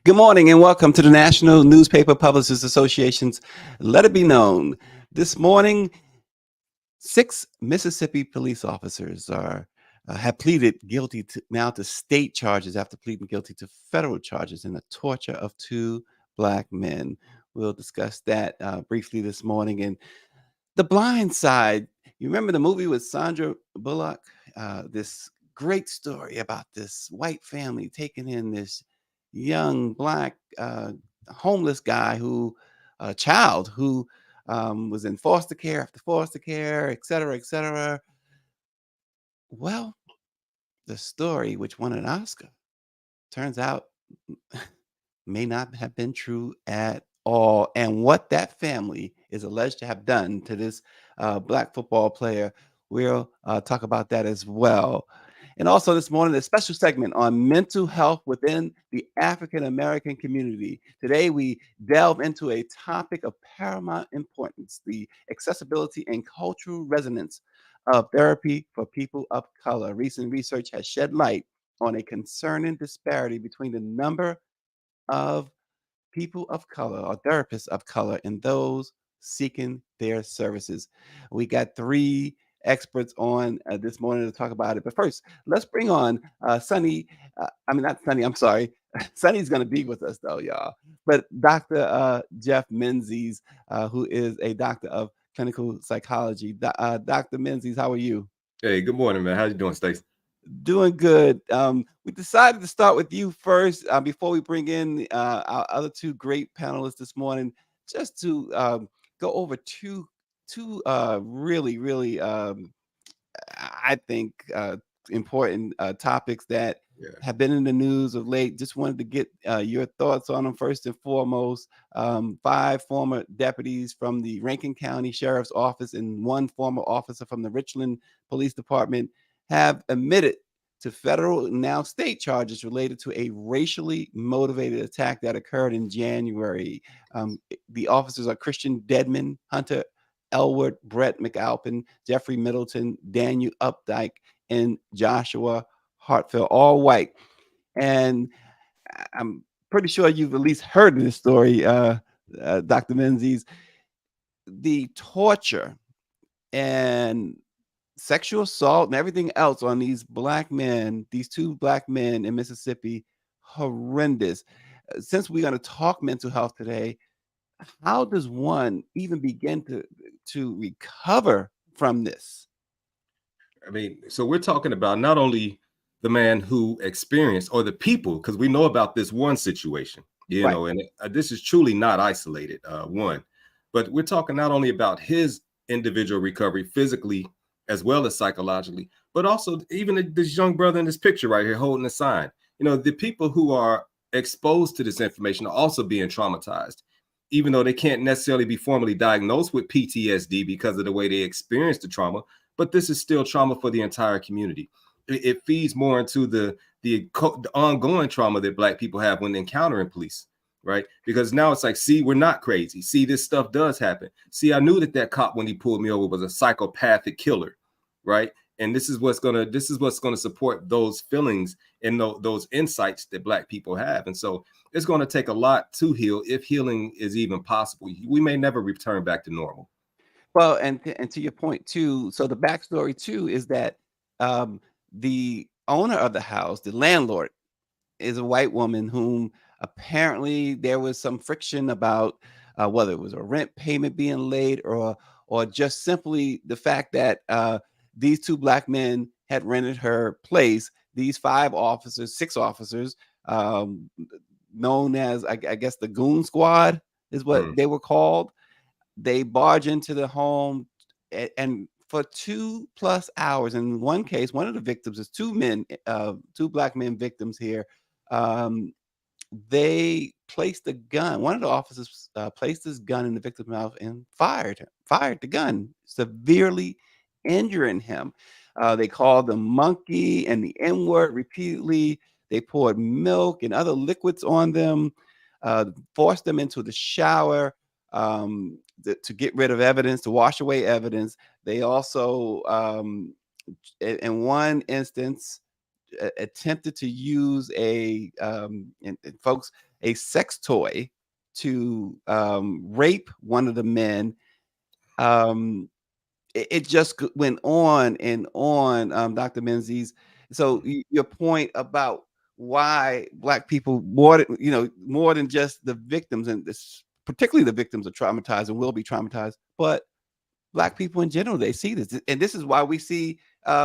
Good morning and welcome to the National Newspaper Publishers Association's Let It Be Known. This morning, 6 Mississippi police officers have pleaded guilty to state charges after pleading guilty to federal charges in the torture of 2 Black men. We'll discuss that briefly this morning. And The Blind Side, you remember the movie with Sandra Bullock? This great story about this white family taking in this young Black homeless guy child who was in foster care after foster care, et cetera, et cetera. Well, the story, which won an Oscar, turns out may not have been true at all. And what that family is alleged to have done to this Black football player, we'll talk about that as well. And also this morning, a special segment on mental health within the African American community. Today, we delve into a topic of paramount importance: the accessibility and cultural resonance of therapy for people of color. Recent research has shed light on a concerning disparity between the number of people of color or therapists of color and those seeking their services. We got 3 experts on this morning to talk about it. But first, let's bring on Sonny. Not Sonny, I'm sorry. Sonny's going to be with us, though, y'all. But Dr. Jeff Menzies, who is a doctor of clinical psychology. Dr. Menzies, how are you? Hey, good morning, man. How you doing, Stacey? Doing good. We decided to start with you first before we bring in our other 2 great panelists this morning, just to go over two really, really, I think, important topics that Yeah. have been in the news of late. Just wanted to get your thoughts on them first and foremost. 5 former deputies from the Rankin County Sheriff's Office and 1 former officer from the Richland Police Department have admitted to federal and now state charges related to a racially motivated attack that occurred in January. The officers are Christian Dedman, Hunter Elwood, Brett McAlpin, Jeffrey Middleton, Daniel Updike, and Joshua Hartfield, all white. And I'm pretty sure you've at least heard of this story, Dr. Menzies. The torture and sexual assault and everything else on these Black men, these 2 Black men in Mississippi, horrendous. Since we're going to talk mental health today, how does one even begin to recover from this? So we're talking about not only the man who experienced or the people, because we know about this one situation, Right. and this is truly not isolated, one, but we're talking not only about his individual recovery physically as well as psychologically, but also even this young brother in this picture right here holding a sign. The people who are exposed to this information are also being traumatized, even though they can't necessarily be formally diagnosed with PTSD because of the way they experience the trauma. But this is still trauma for the entire community. It feeds more into the ongoing trauma that Black people have when encountering police, right? Because now it's like, see, we're not crazy. See, this stuff does happen. See, I knew that cop when he pulled me over was a psychopathic killer, right? And this is what's gonna support those feelings and those insights that Black people have. And so it's going to take a lot to heal, if healing is even possible. We may never return back to normal. Well, and to your point too, so the backstory too is that the owner of the house, the landlord, is a white woman whom apparently there was some friction about whether it was a rent payment being late or just simply the fact that these 2 Black men had rented her place. These 6 officers, known as I guess the Goon Squad is what they were called. They barge into the home and for 2+ hours. In one case, one of the victims is 2 Black men victims here. They placed a gun. One of the officers placed his gun in the victim's mouth and fired the gun, severely injuring him. They called the monkey and the N word repeatedly. They poured milk and other liquids on them, forced them into the shower to get rid of evidence, to wash away evidence. They also, in one instance, attempted to use and folks, a sex toy to rape one of the men. It just went on and on, Dr. Menzies. So your point about why Black people more than just the victims, and particularly the victims are traumatized and will be traumatized, but Black people in general, they see this, and this is why we see.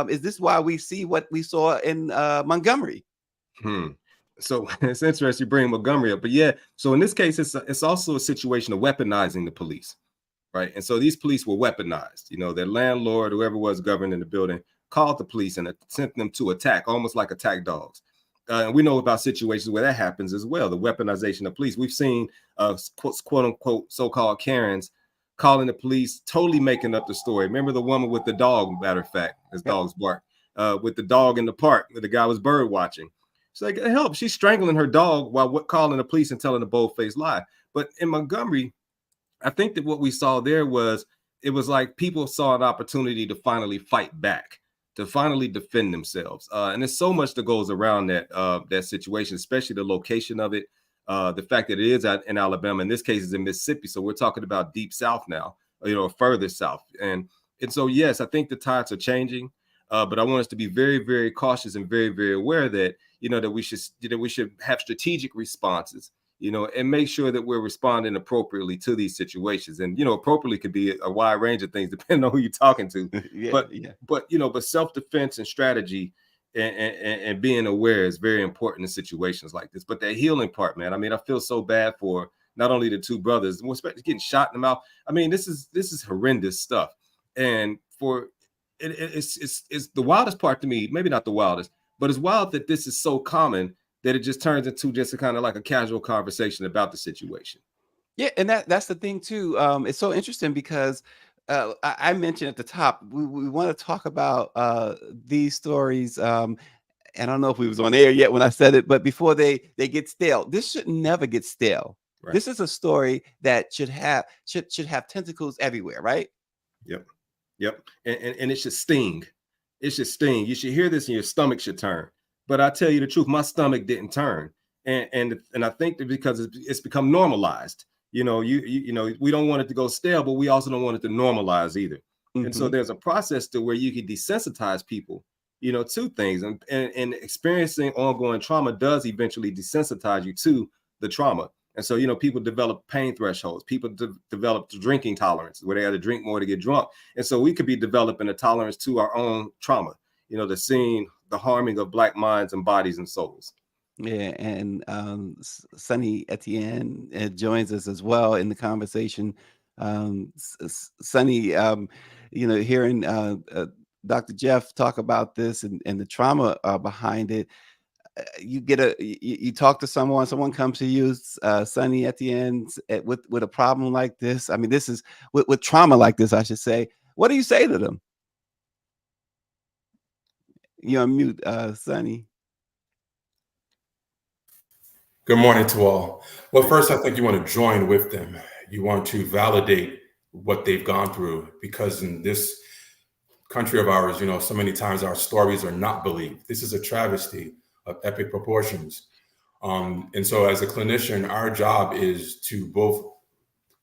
Is this why we see what we saw in Montgomery? So it's interesting you bring Montgomery up, but yeah. So in this case, it's also a situation of weaponizing the police, right? And so these police were weaponized. Their landlord, whoever was governing the building, called the police and sent them to attack, almost like attack dogs. And we know about situations where that happens as well. The weaponization of police. We've seen quote unquote so-called Karens calling the police, totally making up the story. Remember the woman with the dog, matter of fact, as dogs bark, with the dog in the park where the guy was bird watching. She's like, help, she's strangling her dog while calling the police and telling a bold-faced lie. But in Montgomery, I think that what we saw there was, it was like people saw an opportunity to finally fight back, to finally defend themselves. And there's so much that goes around that situation, especially the location of it. The fact that it is in Alabama, in this case, is in Mississippi. So we're talking about deep South now, further South. And so, yes, I think the tides are changing. But I want us to be very, very cautious and very, very aware that, that we should have strategic responses, and make sure that we're responding appropriately to these situations. And, appropriately could be a wide range of things, depending on who you're talking to. But self-defense and strategy and being aware is very important in situations like this. But that healing part, man, I mean, I feel so bad for not only the two brothers, especially getting shot in the mouth. I mean, this is horrendous stuff. And it's the wildest part to me, maybe not the wildest, but it's wild that this is so common that it just turns into just a kind of like a casual conversation about the situation. Yeah, and that's the thing too. It's so interesting because I mentioned at the top, we want to talk about these stories. And I don't know if we was on air yet when I said it, but before they get stale, this should never get stale. Right. This is a story that should have tentacles everywhere, right? Yep. And it should sting. It should sting. You should hear this and your stomach should turn. But I tell you the truth, my stomach didn't turn. And I think that because it's become normalized. We don't want it to go stale, but we also don't want it to normalize either. Mm-hmm. And so there's a process to where you can desensitize people, to things. And experiencing ongoing trauma does eventually desensitize you to the trauma. And so, people develop pain thresholds. People develop drinking tolerance where they have to drink more to get drunk. And so we could be developing a tolerance to our own trauma, the harming of Black minds and bodies and souls. Yeah. And Sonny Etienne joins us as well in the conversation. Sonny, hearing Dr. Jeff talk about this and the trauma behind it. You talk to someone comes to you, Sonny Etienne, with a problem like this. I mean, this is with trauma like this, I should say. What do you say to them? You're on mute, Sonny. Good morning to all. Well, first, I think you want to join with them. You want to validate what they've gone through, because in this country of ours, so many times our stories are not believed. This is a travesty of epic proportions. And so as a clinician, our job is to both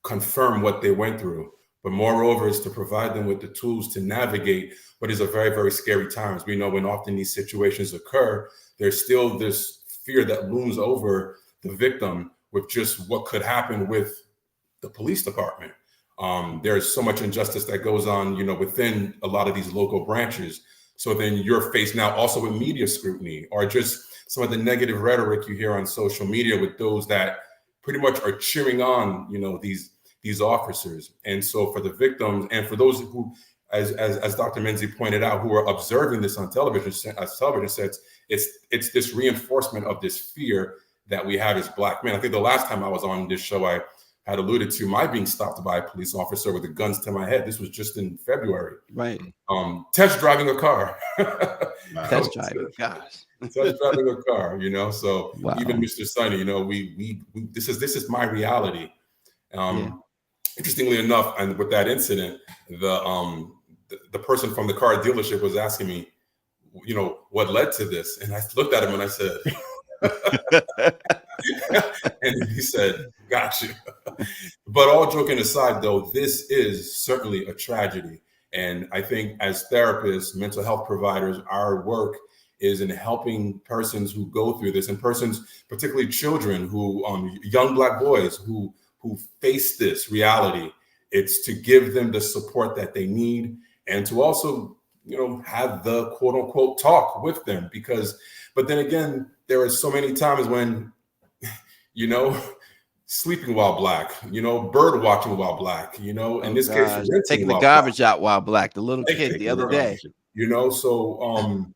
confirm what they went through, but moreover is to provide them with the tools to navigate what is a very, very scary times. We know when often these situations occur, there's still this fear that looms over the victim with just what could happen with the police department. There's so much injustice that goes on, within a lot of these local branches. So then you're faced now also with media scrutiny, or just some of the negative rhetoric you hear on social media with those that pretty much are cheering on, these officers. And so for the victims and for those who, as Dr. Menzies pointed out, who are observing this on television sets, it's this reinforcement of this fear that we have as Black men. I think the last time I was on this show, I had alluded to my being stopped by a police officer with the guns to my head. This was just in February. Right. Test driving a car. Test driving, gosh. Test driving a car, So wow. Even Mr. Sonny, we this is my reality. Interestingly enough, and with that incident, the person from the car dealership was asking me, what led to this? And I looked at him and I said, and he said, got you. But all joking aside, though, this is certainly a tragedy. And I think as therapists, mental health providers, our work is in helping persons who go through this, and persons, particularly children who, young Black boys who face this reality. It's to give them the support that they need, and to also, have the quote unquote talk with them, but then again, there are so many times when, sleeping while Black, bird watching while Black, in this case, taking the garbage out while Black, the little kid the other day, so,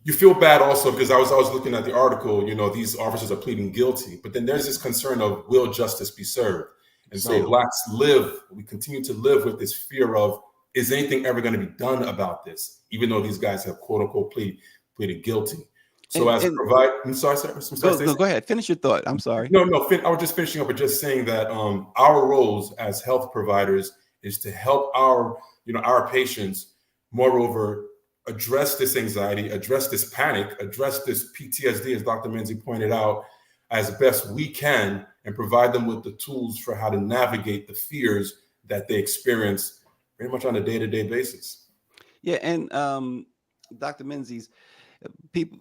you feel bad also because I was looking at the article, these officers are pleading guilty, but then there's this concern of, will justice be served? And so Blacks we continue to live with this fear of, is anything ever going to be done about this? Even though these guys have quote unquote pleaded guilty. So I'm sorry, go ahead. Finish your thought. I'm sorry. No, I was just finishing up with just saying that our roles as health providers is to help our patients, moreover, address this anxiety, address this panic, address this PTSD, as Dr. Menzies pointed out, as best we can, and provide them with the tools for how to navigate the fears that they experience very much on a day-to-day basis. Yeah, and Dr. Menzies,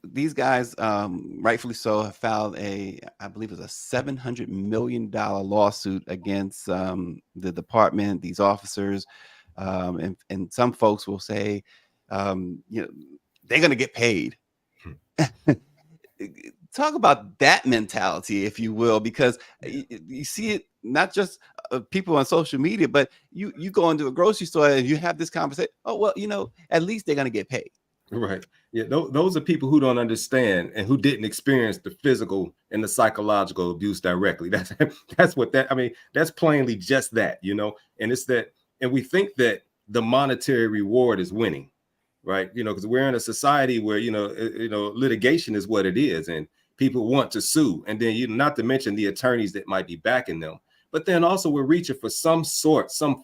these guys, rightfully so, have filed I believe it was a $700 million lawsuit against the department, these officers, and some folks will say, they're going to get paid. Talk about that mentality, if you will, because you see it not just people on social media, but you go into a grocery store and you have this conversation. Oh, well, at least they're going to get paid. Right. Yeah. Those are people who don't understand and who didn't experience the physical and the psychological abuse directly. That's what that's plainly just that, and it's that. And we think that the monetary reward is winning. Right. Because we're in a society where, litigation is what it is. And people want to sue. And then, not to mention the attorneys that might be backing them. But then also we're reaching for some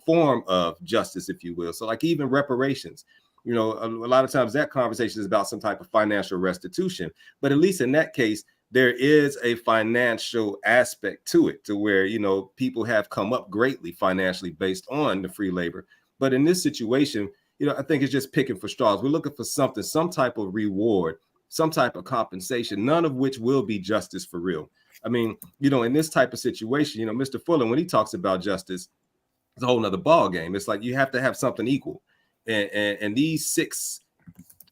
form of justice, if you will. So like even reparations, a lot of times that conversation is about some type of financial restitution. But at least in that case, there is a financial aspect to it, to where, people have come up greatly financially based on the free labor. But in this situation, I think it's just picking for straws. We're looking for something, some type of reward, some type of compensation, none of which will be justice for real. I mean, in this type of situation, Mr. Fuller, when he talks about justice, it's a whole nother ball game. It's like you have to have something equal. And these six,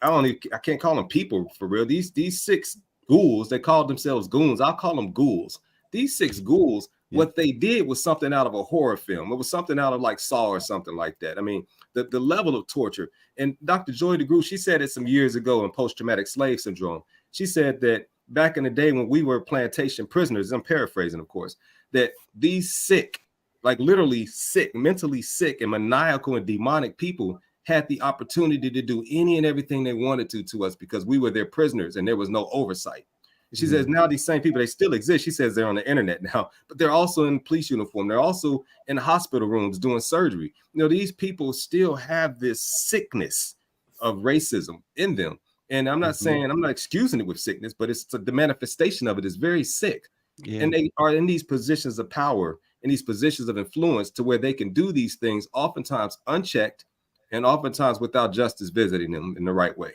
I can't call them people for real. These six ghouls, they call themselves goons. I'll call them ghouls. These six ghouls, what they did was something out of a horror film. It was something out of like Saw or something like that. I mean, the level of torture. And Dr. Joy DeGruy, she said it some years ago in post-traumatic slave syndrome. She said that back in the day when we were plantation prisoners, I'm paraphrasing, of course, that these sick, like literally sick, mentally sick and maniacal and demonic people had the opportunity to do any and everything they wanted to us because we were their prisoners and there was no oversight. And she says now these same people, they still exist. She says they're on the internet now, but they're also in police uniform. They're also in hospital rooms doing surgery. These people still have this sickness of racism in them. And I'm not saying, I'm not excusing it with sickness, but the manifestation of it is very sick. Yeah. And they are in these positions of power, in these positions of influence to where they can do these things oftentimes unchecked and oftentimes without justice visiting them in the right way.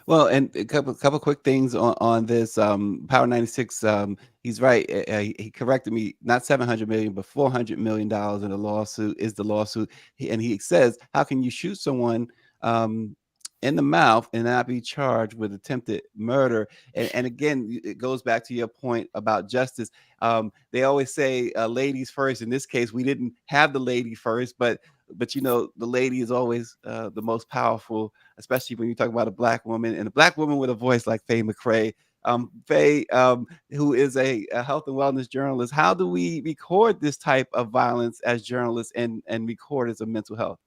Well, and a couple quick things on this. Power 96, he's right. He corrected me, not 700 million, but $400 million in the lawsuit is the lawsuit. And he says, how can you shoot someone in the mouth and not be charged with attempted murder? And again, it goes back to your point about justice. They always say ladies first. In this case, we didn't have the lady first, but the lady is always the most powerful, especially when you talk about a Black woman, and a Black woman with a voice like Faye McCray. Faye, who is a health and wellness journalist, how do we record this type of violence as journalists and record as a mental health?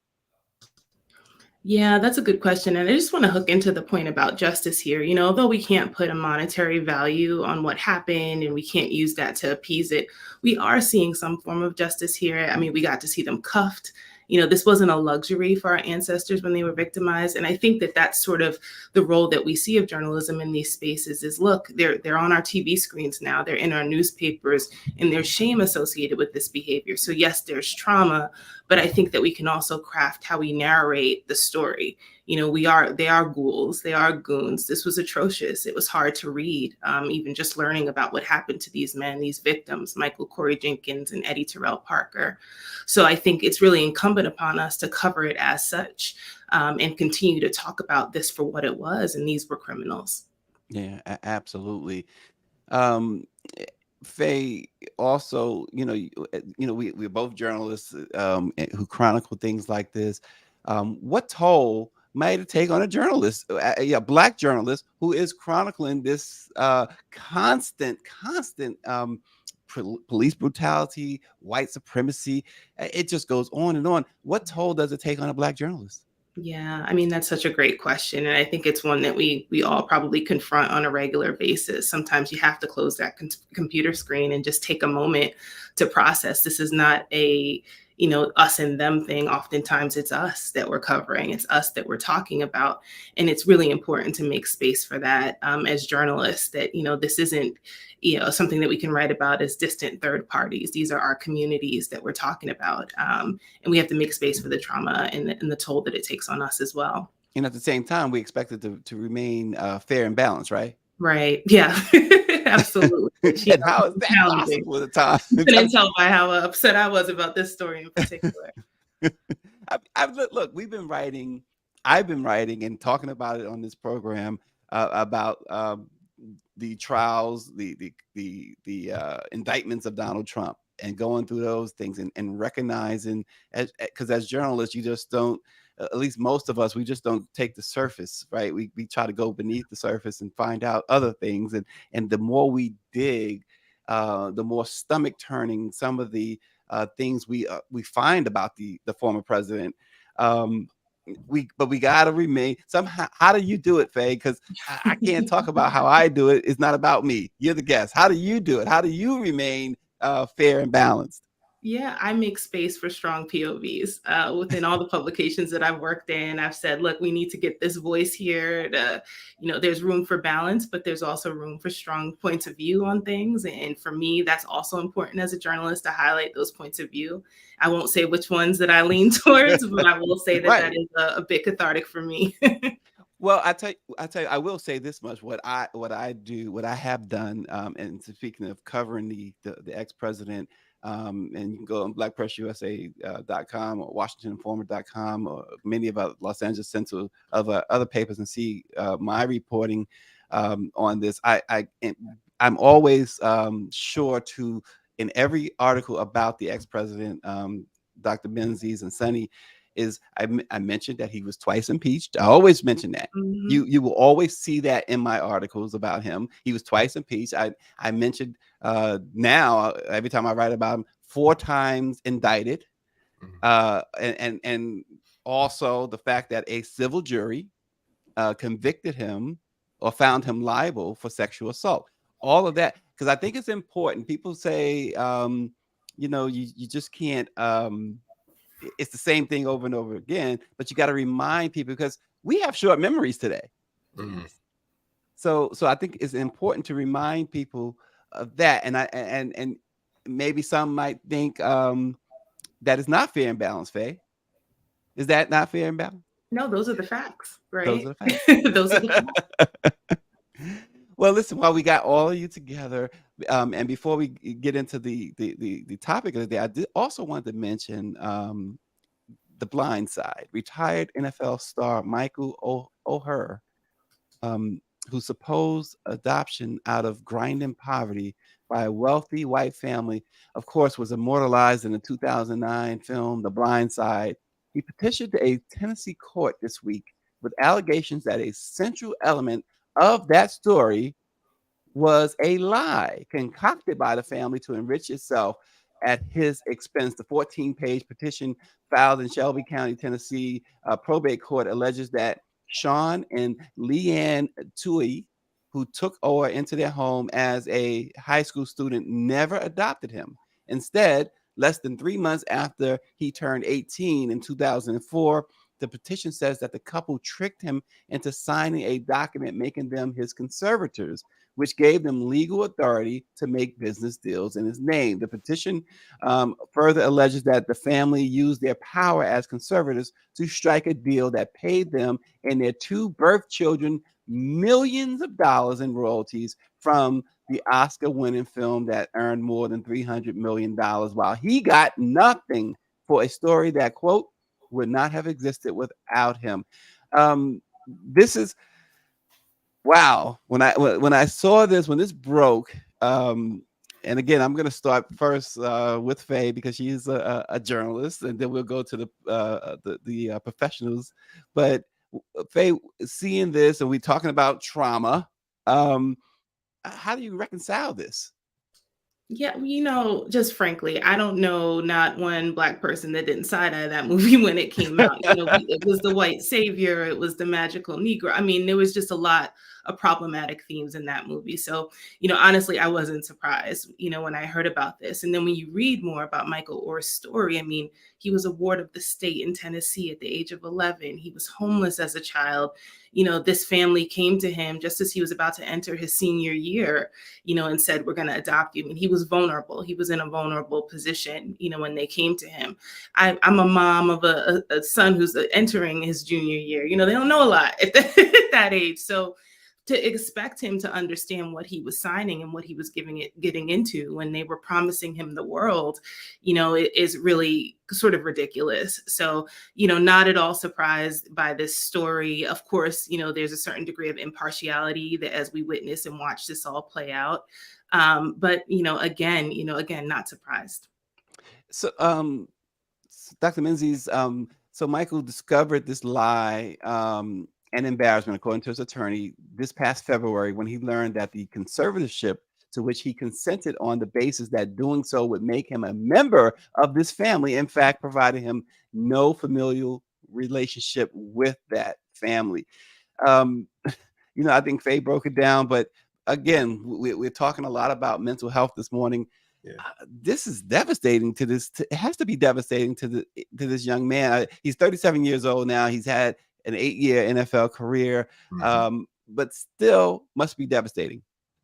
Yeah, that's a good question. And I just want to hook into the point about justice here. Although we can't put a monetary value on what happened and we can't use that to appease it, we are seeing some form of justice here. I mean, we got to see them cuffed. This wasn't a luxury for our ancestors when they were victimized. And I think that that's sort of the role that we see of journalism in these spaces is, look, they're on our TV screens now, they're in our newspapers, and there's shame associated with this behavior. So yes, there's trauma, but I think that we can also craft how we narrate the story. They are ghouls, they are goons. This was atrocious. It was hard to read, even just learning about what happened to these men, these victims, Michael Corey Jenkins and Eddie Terrell Parker. So I think it's really incumbent upon us to cover it as such, and continue to talk about this for what it was. And these were criminals. Yeah, absolutely. Faye, also, we're both journalists who chronicle things like this. What toll might it take on a journalist, a Black journalist who is chronicling this constant police brutality, white supremacy? It just goes on and on. What toll does it take on a Black journalist? Yeah, I mean, that's such a great question. And I think it's one that we all probably confront on a regular basis. Sometimes you have to close that computer screen and just take a moment to process. This is not a us and them thing. Oftentimes it's us that we're covering. It's us that we're talking about. And it's really important to make space for that as journalists, that, this isn't, something that we can write about as distant third parties. These are our communities that we're talking about. And we have to make space for the trauma and the toll that it takes on us as well. And at the same time, we expect it to remain fair and balanced, right? Right. Yeah, absolutely. And how is that possible at the time? You can tell by how upset I was about this story in particular. Look, I've been writing and talking about it on this program about the trials, the indictments of Donald Trump, and going through those things and recognizing, because as journalists, you just don't, at least most of us, we just don't take the surface, right? We try to go beneath the surface and find out other things. And the more we dig, the more stomach turning some of the things we find about the former president. But we got to remain somehow. How do you do it, Faye? Because I can't talk about how I do it. It's not about me. You're the guest. How do you do it? How do you remain fair and balanced? Yeah, I make space for strong POVs within all the publications that I've worked in. I've said, look, we need to get this voice here. There's room for balance, but there's also room for strong points of view on things. And for me, that's also important as a journalist to highlight those points of view. I won't say which ones that I lean towards, but I will say that that is a bit cathartic for me. Well, I tell you, I will say this much: what I have done, and speaking of covering the ex-president, and you can go on blackpressusa.com or WashingtonInformer.com or many of our Los Angeles Central other papers and see my reporting on this. I'm always sure to, in every article about the ex-president, Dr. Menzies and Sonny, I mentioned that he was twice impeached. I always mention that. Mm-hmm. You will always see that in my articles about him. He was twice impeached. I mentioned now every time I write about him, 4 times indicted, and also the fact that a civil jury convicted him or found him liable for sexual assault. All of that, because I think it's important. People say, you just can't. It's the same thing over and over again, but you got to remind people, because we have short memories today. Mm-hmm. So I think it's important to remind people of that. And maybe some might think that is not fair and balanced, Faye. Is that not fair and balanced? No, those are the facts, right? Those are the facts. Those are the facts. Well, listen, while we got all of you together, and before we get into the topic of the day, I did also want to mention The Blind Side. Retired NFL star Michael O'Hare, whose supposed adoption out of grinding poverty by a wealthy white family, of course, was immortalized in the 2009 film The Blind Side. He petitioned a Tennessee court this week with allegations that a central element of that story was a lie concocted by the family to enrich itself at his expense. The 14-page petition filed in Shelby County, Tennessee probate court alleges that Sean and Leanne Tui, who took Oher into their home as a high school student, never adopted him. Instead, less than 3 months after he turned 18 in 2004. The petition says that the couple tricked him into signing a document making them his conservators, which gave them legal authority to make business deals in his name. The petition further alleges that the family used their power as conservators to strike a deal that paid them and their 2 birth children millions of dollars in royalties from the Oscar-winning film that earned more than $300 million, while he got nothing for a story that, quote, would not have existed without him. This is wow. When I saw this, when this broke, and again, I'm going to start first with Faye because she's a journalist, and then we'll go to the professionals. But Faye, seeing this, and we're talking about trauma, how do you reconcile this? Yeah, just frankly, I don't know not one Black person that didn't side-eye that movie when it came out. It was the white savior, it was the magical Negro. I mean, there was just a lot of problematic themes in that movie. So, honestly, I wasn't surprised, when I heard about this. And then when you read more about Michael Orr's story, I mean, he was a ward of the state in Tennessee at the age of 11. He was homeless as a child. This family came to him just as he was about to enter his senior year, and said, we're going to adopt you. I mean, he was vulnerable. He was in a vulnerable position, when they came to him. I'm a mom of a son who's entering his junior year. They don't know a lot at that age. So to expect him to understand what he was signing and what he was getting into when they were promising him the world, it is really sort of ridiculous. So, not at all surprised by this story. Of course, there's a certain degree of impartiality that as we witness and watch this all play out. But, again, not surprised. So, Dr. Menzies, so Michael discovered this lie and embarrassment, according to his attorney, this past February when he learned that the conservatorship to which he consented on the basis that doing so would make him a member of this family, in fact, provided him no familial relationship with that family. I think Faye broke it down, but again, we're talking a lot about mental health this morning. Yeah. This is devastating to this. It has to be devastating to this young man. He's 37 years old now. He's had an 8-year NFL career, but still must be devastating.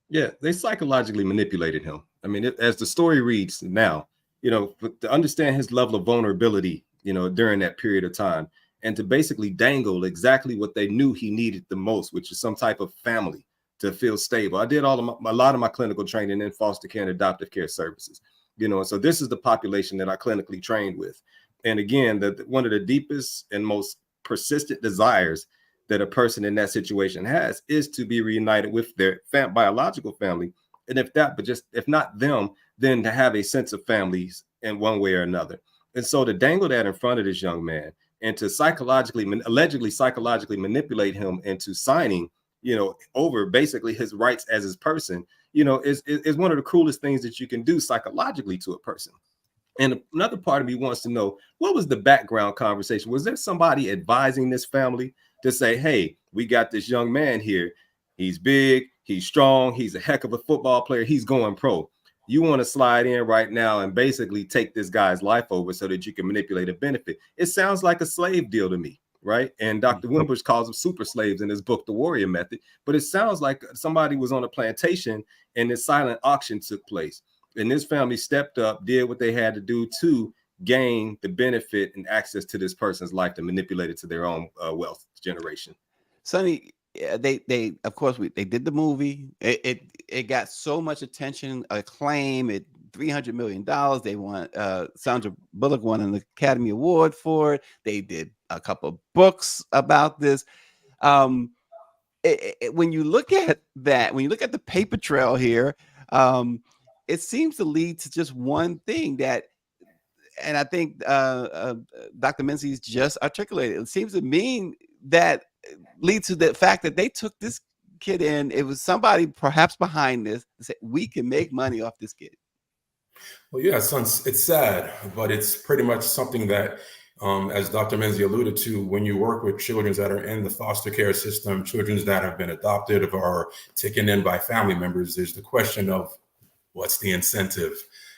Yeah, they psychologically manipulated him. I mean, as the story reads now, to understand his level of vulnerability, during that period of time, and to basically dangle exactly what they knew he needed the most, which is some type of family to feel stable. I did a lot of my clinical training in foster care and adoptive care services, so this is the population that I clinically trained with. And again, one of the deepest and most persistent desires that a person in that situation has is to be reunited with their biological family. And if not them, then to have a sense of families in one way or another. And so to dangle that in front of this young man and to allegedly psychologically manipulate him into signing, over basically his rights as his person, is one of the cruelest things that you can do psychologically to a person. And another part of me wants to know, what was the background conversation? Was there somebody advising this family to say, hey, we got this young man here. He's big, he's strong, he's a heck of a football player, he's going pro. You want to slide in right now and basically take this guy's life over so that you can manipulate a benefit. It sounds like a slave deal to me, right? And Dr. Wimbush calls them super slaves in his book, The Warrior Method. But it sounds like somebody was on a plantation and this silent auction took place. And this family stepped up, did what they had to do to gain the benefit and access to this person's life to manipulate it to their own wealth generation. Sonny, they of course they did the movie. It got so much attention, acclaim. $300 million. They won. Sandra Bullock won an Academy Award for it. They did a couple of books about this. When you look at that, when you look at the paper trail here, it seems to lead to just one thing and I think Dr. Menzies just articulated. It seems to mean that leads to the fact that they took this kid in. It was somebody perhaps behind this and said, we can make money off this kid. Well, yeah, it's sad, but it's pretty much something that, as Dr. Menzies alluded to, when you work with children that are in the foster care system, children that have been adopted or taken in by family members, there's the question of what's the incentive?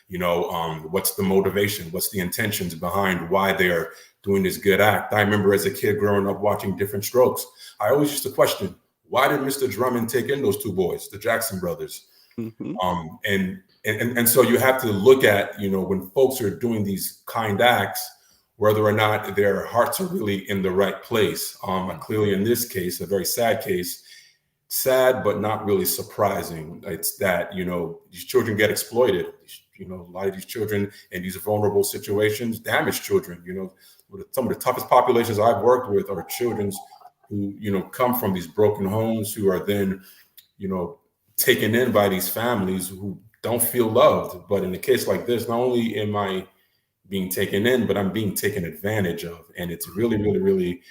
What's the motivation? What's the intentions behind why they're doing this good act? I remember as a kid growing up watching Different Strokes, I always used to question, why did Mr. Drummond take in those two boys, the Jackson brothers? Mm-hmm. And so you have to look at, when folks are doing these kind acts, whether or not their hearts are really in the right place. Clearly in this case, a very sad case, sad, but not really surprising. It's that, these children get exploited. A lot of these children in these vulnerable situations, damaged children, some of the toughest populations I've worked with are children who, come from these broken homes, who are then, taken in by these families who don't feel loved. But in a case like this, not only am I being taken in, but I'm being taken advantage of. And it's really, really, really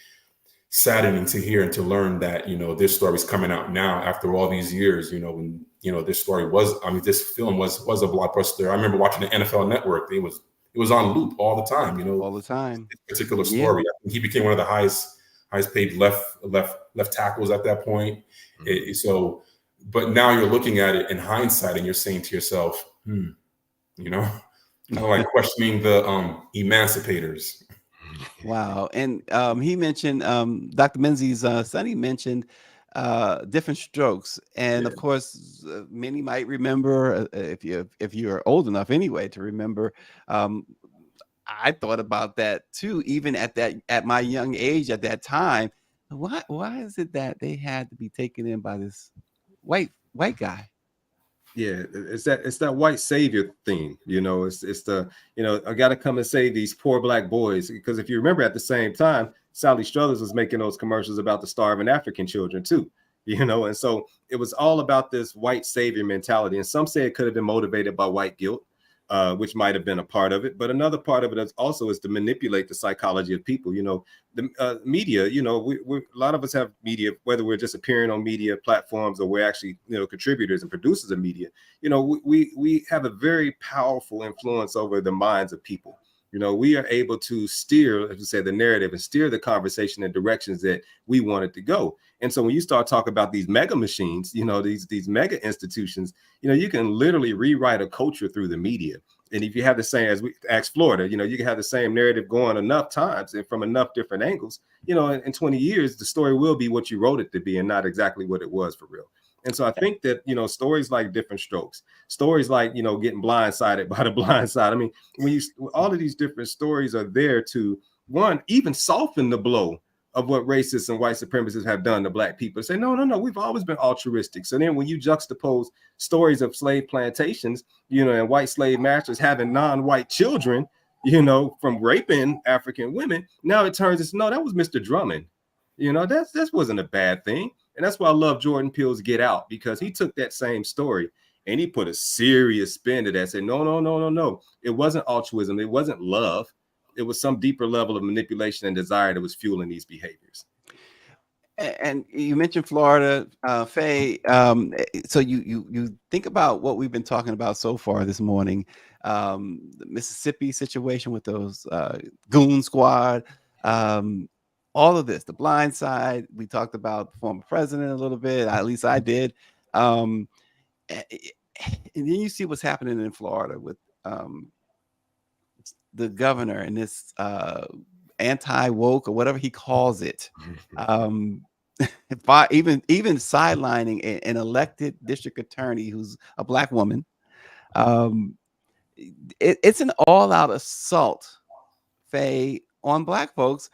saddening to hear and to learn that, this story is coming out now after all these years, when, this story this film was a blockbuster. I remember watching the NFL Network. It was on loop all the time, all the time. This particular story. Yeah. I think he became one of the highest paid left tackles at that point. So, but now you're looking at it in hindsight and you're saying to yourself, like questioning the emancipators. Wow. And he mentioned, Dr. Menzies, Sonny mentioned Different Strokes. And of course, many might remember, if you're old enough anyway to remember, I thought about that too, even at my young age at that time. Why is it that they had to be taken in by this white guy? Yeah, it's that white savior thing, it's the, I got to come and save these poor black boys. Because if you remember, at the same time, Sally Struthers was making those commercials about the starving African children too, and so it was all about this white savior mentality. And some say it could have been motivated by white guilt, which might have been a part of it. But another part of it is also to manipulate the psychology of people. The media, a lot of us have media, whether we're just appearing on media platforms or we're actually, contributors and producers of media. We have a very powerful influence over the minds of people. We are able to steer, as you say, the narrative and steer the conversation in directions that we want it to go. And so when you start talking about these mega machines, these mega institutions, you can literally rewrite a culture through the media. And if you have the same, as we asked Florida, you can have the same narrative going enough times and from enough different angles, in 20 years, the story will be what you wrote it to be and not exactly what it was for real. And so I think that, stories like Different Strokes, stories like, getting blindsided by the blind side. I mean, all of these different stories are there to, one, even soften the blow of what racists and white supremacists have done to black people. Say, no, we've always been altruistic. So then when you juxtapose stories of slave plantations, and white slave masters having non-white children, from raping African women, now it turns into, no, that was Mr. Drummond. That wasn't a bad thing. And that's why I love Jordan Peele's Get Out, because he took that same story and he put a serious spin to that. Said, no. It wasn't altruism. It wasn't love. It was some deeper level of manipulation and desire that was fueling these behaviors. And you mentioned Florida, Faye. So you think about what we've been talking about so far this morning, the Mississippi situation with those goon squad, all of this, the blind side. We talked about the former president a little bit, at least I did. And then you see what's happening in Florida with the governor and this anti-woke or whatever he calls it. Even sidelining an elected district attorney who's a black woman. It's an all-out assault, Faye, on black folks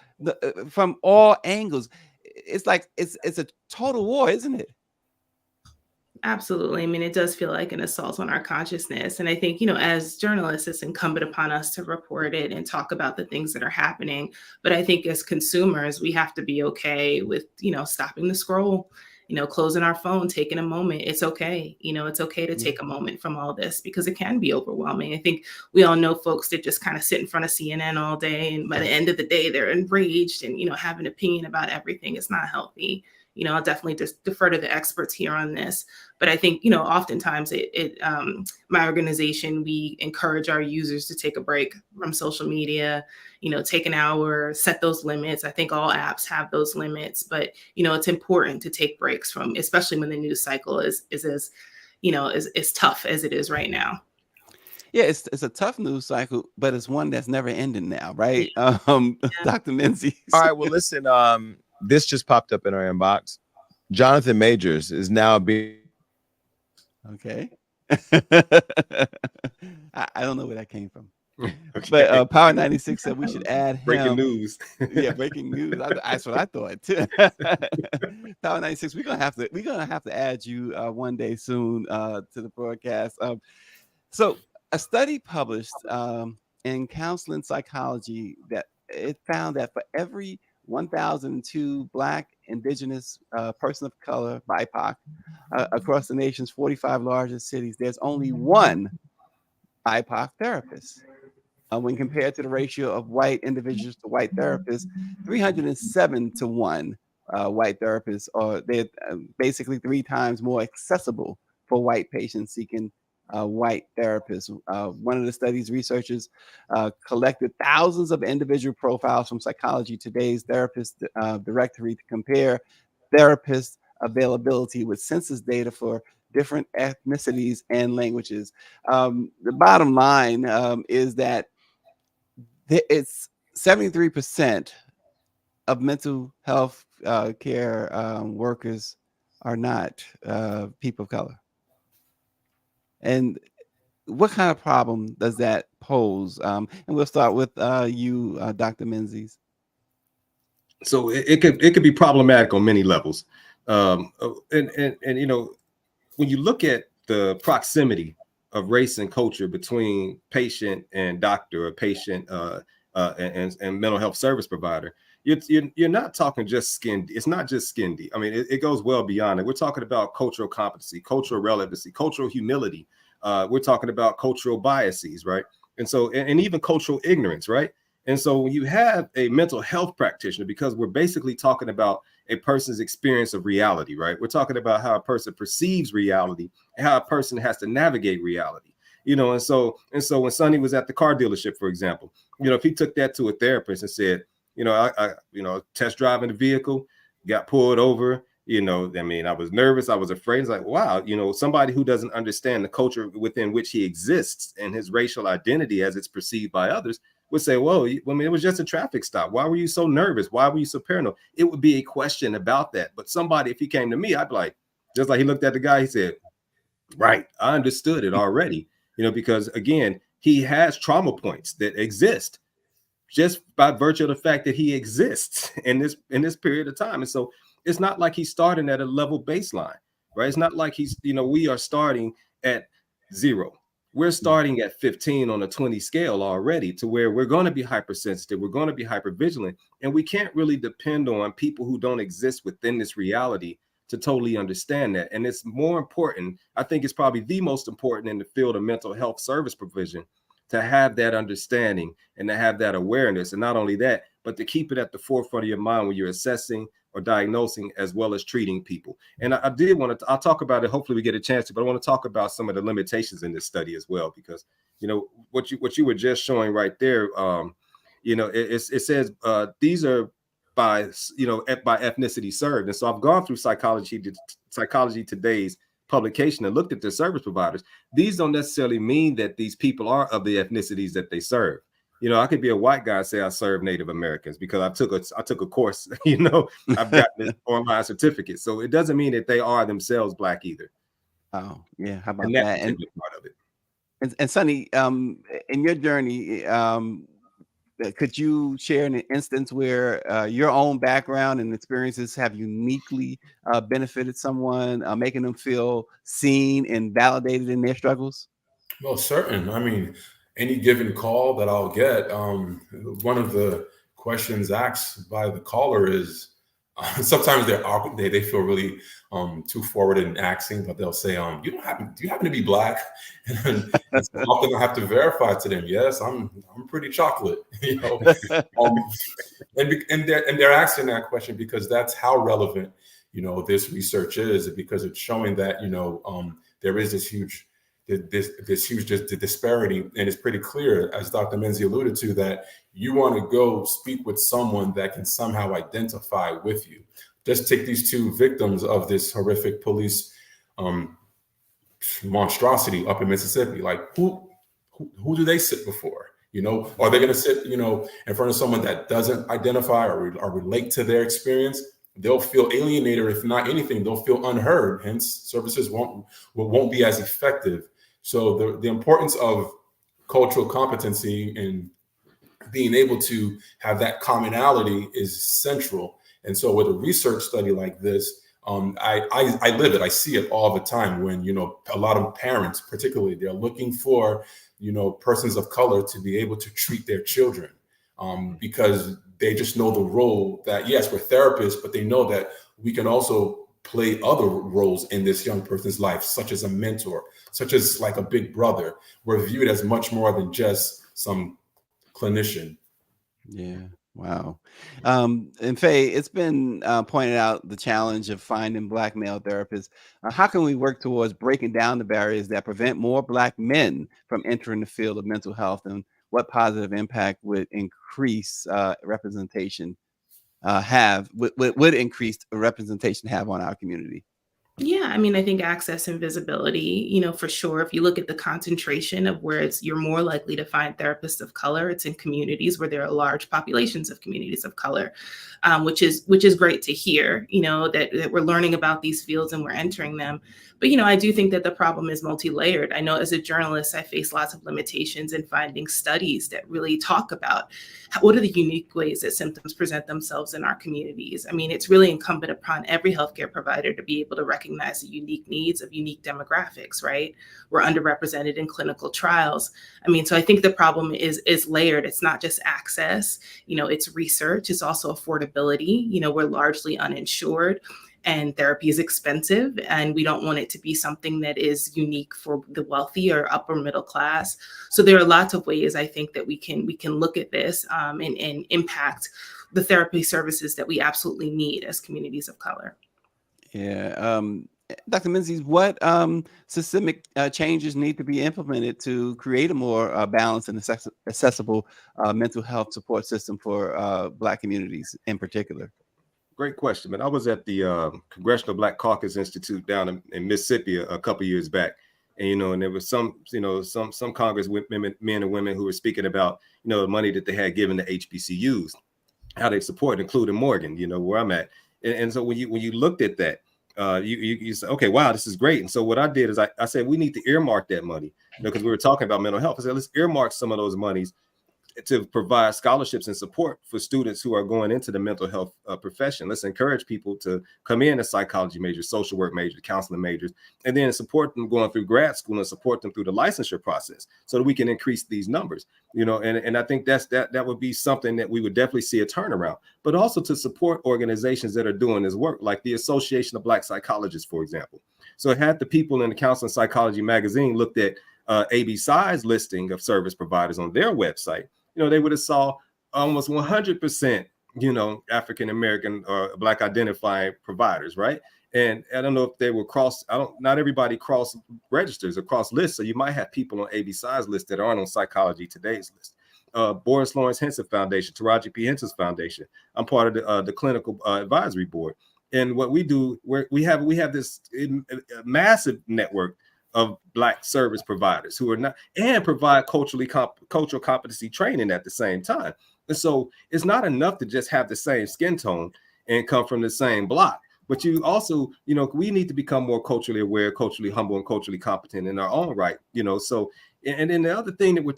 from all angles. It's like it's a total war, isn't it? Absolutely. I mean, it does feel like an assault on our consciousness. And I think, as journalists, it's incumbent upon us to report it and talk about the things that are happening. But I think as consumers, we have to be okay with, stopping the scroll, closing our phone, taking a moment. It's okay. It's okay to take a moment from all this because it can be overwhelming. I think we all know folks that just kind of sit in front of CNN all day. And by the end of the day, they're enraged and, have an opinion about everything. It's not healthy. I'll definitely just defer to the experts here on this. But I think, oftentimes my organization, we encourage our users to take a break from social media, take an hour, set those limits. I think all apps have those limits, but, it's important to take breaks from, especially when the news cycle is as tough as it is right now. Yeah, it's a tough news cycle, but it's one that's never ending now, right? Dr. Menzies. All right, well, listen, this just popped up in our inbox. Jonathan Majors is now being. Okay. I don't know where that came from. But Power 96 said we should add him. Breaking news. Yeah, breaking news. That's what I thought too. Power 96, we're gonna have to add you one day soon to the broadcast. So a study published in Counseling Psychology that it found that for every 1,002 Black, Indigenous, person of color, BIPOC, across the nation's 45 largest cities, there's only one BIPOC therapist. When compared to the ratio of white individuals to white therapists, 307 to 1 white therapists are they're basically 3 times more accessible for white patients seeking white therapists. One of the study's researchers collected thousands of individual profiles from Psychology Today's therapist directory to compare therapist availability with census data for different ethnicities and languages. The bottom line is that it's 73% of mental health care workers are not people of color. And what kind of problem does that pose? And we'll start with you, Dr. Menzies. So it could be problematic on many levels. And you know, when you look at the proximity of race and culture between patient and doctor, or patient and mental health service provider, you're not talking just skin. It's not just skin deep. I mean, it goes well beyond it. We're talking about cultural competency, cultural relevancy, cultural humility. We're talking about cultural biases, right? And so, and even cultural ignorance, right? And so when you have a mental health practitioner, because we're basically talking about a person's experience of reality, right? We're talking about how a person perceives reality and how a person has to navigate reality, you know. And so when Sonny was at the car dealership, for example, you know, if he took that to a therapist and said, you know, I test driving the vehicle, got pulled over, you know, I mean, I was nervous, I was afraid. It's like, wow, you know, somebody who doesn't understand the culture within which he exists and his racial identity as it's perceived by others would say, well, I mean, it was just a traffic stop. Why were you so nervous? Why were you so paranoid? It would be a question about that. But somebody, if he came to me, I'd be like, just like he looked at the guy, he said, right, I understood it already, you know, because again, he has trauma points that exist just by virtue of the fact that he exists in this period of time. And so it's not like he's starting at a level baseline, right? It's not like he's, you know, we are starting at 0. We're starting at 15 on a 20 scale already, to where we're going to be hypersensitive. We're going to be hypervigilant. And we can't really depend on people who don't exist within this reality to totally understand that. And it's more important, I think it's probably the most important in the field of mental health service provision, to have that understanding and to have that awareness. And not only that, but to keep it at the forefront of your mind when you're assessing or diagnosing as well as treating people. And I did want to, I'll talk about it, hopefully we get a chance to, but I want to talk about some of the limitations in this study as well, because, you know, what you were just showing right there, you know, it says these are by, you know, by ethnicity served. And so I've gone through Psychology Today's publication and looked at the service providers. These don't necessarily mean that these people are of the ethnicities that they serve. You know, I could be a white guy and say I serve Native Americans because I took a course, you know, I've got this online certificate. So it doesn't mean that they are themselves Black either. Oh, yeah. How about And that? And part of it. And Sonny, in your journey, could you share an instance where your own background and experiences have uniquely benefited someone, making them feel seen and validated in their struggles? Well, certain. I mean, any given call that I'll get, one of the questions asked by the caller is, sometimes they're awkward. They feel really too forward in asking, but they'll say, do you happen to be Black? And so often I have to verify to them, yes, I'm pretty chocolate, you know. And they're asking that question because that's how relevant, you know, this research is, because it's showing that, you know, there is this huge disparity, and it's pretty clear, as Dr. Menzies alluded to, that you want to go speak with someone that can somehow identify with you. Just take these 2 victims of this horrific police monstrosity up in Mississippi. Like, who who do they sit before? You know, are they going to sit, you know, in front of someone that doesn't identify or relate to their experience? They'll feel alienated. If not anything, they'll feel unheard. Hence, services won't be as effective. So the importance of cultural competency and being able to have that commonality is central. And so with a research study like this, I live it. I see it all the time when, you know, a lot of parents, particularly, they're looking for, you know, persons of color to be able to treat their children, because they just know the role that, yes, we're therapists, but they know that we can also play other roles in this young person's life, such as a mentor, such as like a big brother. We're viewed as much more than just some clinician. Yeah. Wow. And Faye, it's been pointed out the challenge of finding Black male therapists. How can we work towards breaking down the barriers that prevent more Black men from entering the field of mental health, and what positive impact would increase representation would increased representation have on our community? Yeah, I mean, I think access and visibility, you know, for sure. If you look at the concentration of where you're more likely to find therapists of color, it's in communities where there are large populations of communities of color, which is great to hear, you know, that we're learning about these fields and we're entering them. But, you know, I do think that the problem is multi-layered. I know as a journalist, I face lots of limitations in finding studies that really talk about what are the unique ways that symptoms present themselves in our communities. I mean, it's really incumbent upon every healthcare provider to be able to recognize the unique needs of unique demographics, right? We're underrepresented in clinical trials. I mean, so I think the problem is layered. It's not just access, you know, it's research, it's also affordability. You know, we're largely uninsured, and therapy is expensive, and we don't want it to be something that is unique for the wealthy or upper middle class. So there are lots of ways I think that we can look at this and impact the therapy services that we absolutely need as communities of color. Yeah. Dr. Menzies, what systemic changes need to be implemented to create a more balanced and accessible mental health support system for Black communities in particular? Great question, man. I was at the Congressional Black Caucus Institute down in Mississippi a couple years back, and and there was some Congress men and women who were speaking about the money that they had given to HBCUs, how they support, including Morgan, where I'm at, and so when you looked at that, you said, okay, wow, this is great. And so what I did is I said we need to earmark that money, because we were talking about mental health. I said let's earmark some of those monies to provide scholarships and support for students who are going into the mental health profession. Let's encourage people to come in as psychology majors, social work majors, counseling majors, and then support them going through grad school and support them through the licensure process so that we can increase these numbers, and I think that would be something that we would definitely see a turnaround, but also to support organizations that are doing this work, like the Association of Black Psychologists, for example. So it had the people in the Counseling Psychology magazine looked at ABPSI's listing of service providers on their website. They would have saw almost 100%, African-American or Black identifying providers, right? And I don't know if they were not everybody cross registers or cross lists. So you might have people on ABPSI's list that aren't on Psychology Today's list. Boris Lawrence Henson Foundation, Taraji P. Henson's foundation. I'm part of the clinical advisory board. And what we do, we have this massive network of Black service providers who are not, and provide cultural competency training at the same time. And so it's not enough to just have the same skin tone and come from the same block, but you also, we need to become more culturally aware, culturally humble, and culturally competent in our own right, so, and then the other thing that we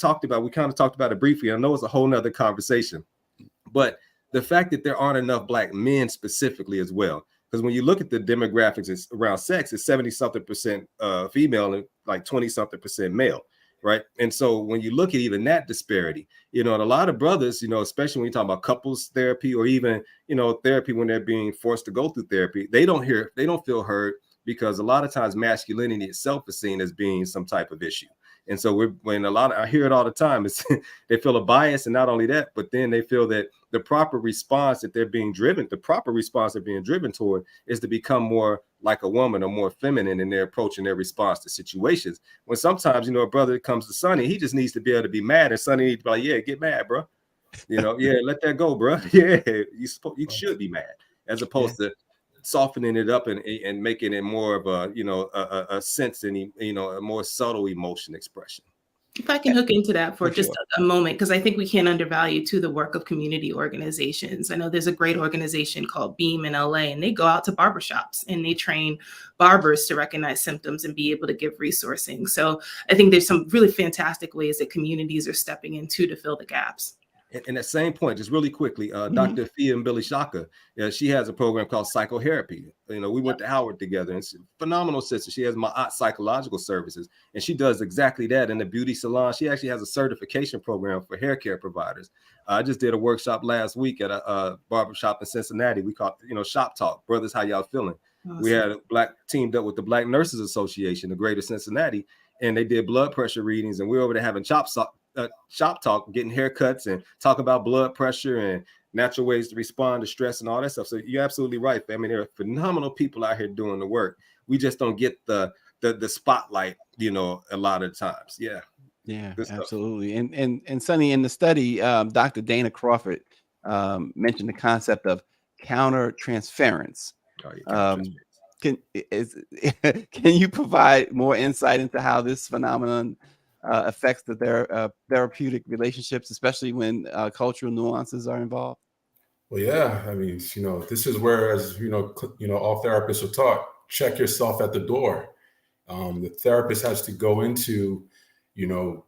kind of talked about it briefly. I know it's a whole nother conversation, but the fact that there aren't enough Black men specifically as well. Because when you look at the demographics, it's around sex, it's 70-something% female and like 20-something% male, right? And so when you look at even that disparity, and a lot of brothers, especially when you talk about couples therapy or even, therapy when they're being forced to go through therapy, they don't feel heard, because a lot of times masculinity itself is seen as being some type of issue. And so I hear it all the time, is they feel a bias, and not only that, but then they feel that the proper response that they're being driven toward is to become more like a woman or more feminine in their approach and their response to situations. When sometimes, a brother comes to Sonny, he just needs to be able to be mad, and Sonny needs to be like, yeah, get mad, bro. Yeah, let that go, bro. Yeah, you should be mad, as opposed to softening it up and making it more of a sense and a more subtle emotion expression. If I can hook into that for For just sure. a moment, because I think we can't undervalue too the work of community organizations. I know there's a great organization called Beam in LA, and they go out to barbershops and they train barbers to recognize symptoms and be able to give resourcing. So I think there's some really fantastic ways that communities are stepping into to fill the gaps. And that same point, just really quickly, Dr. Faye and Billy Shaka, she has a program called Psychotherapy. We went to Howard together, and she's a phenomenal sister. She has Ma'at Psychological Services, and she does exactly that in the beauty salon. She actually has a certification program for hair care providers. I just did a workshop last week at a barbershop in Cincinnati. We called, Shop Talk. Brothers, how y'all feeling? Awesome. We had a teamed up with the Black Nurses Association, the Greater Cincinnati, and they did blood pressure readings, and we're over there having shop talk, getting haircuts and talk about blood pressure and natural ways to respond to stress and all that stuff. So you're absolutely right. I mean, there are phenomenal people out here doing the work. We just don't get the spotlight, a lot of times. Yeah. Yeah, Good stuff. absolutely. And Sonny, in the study, Dr. Dana Crawford mentioned the concept of counter-transference. Oh, yeah, Can you provide more insight into how this phenomenon affects the therapeutic relationships, especially when cultural nuances are involved? Well, yeah, I mean, this is where, as all therapists are taught, check yourself at the door. The therapist has to go into,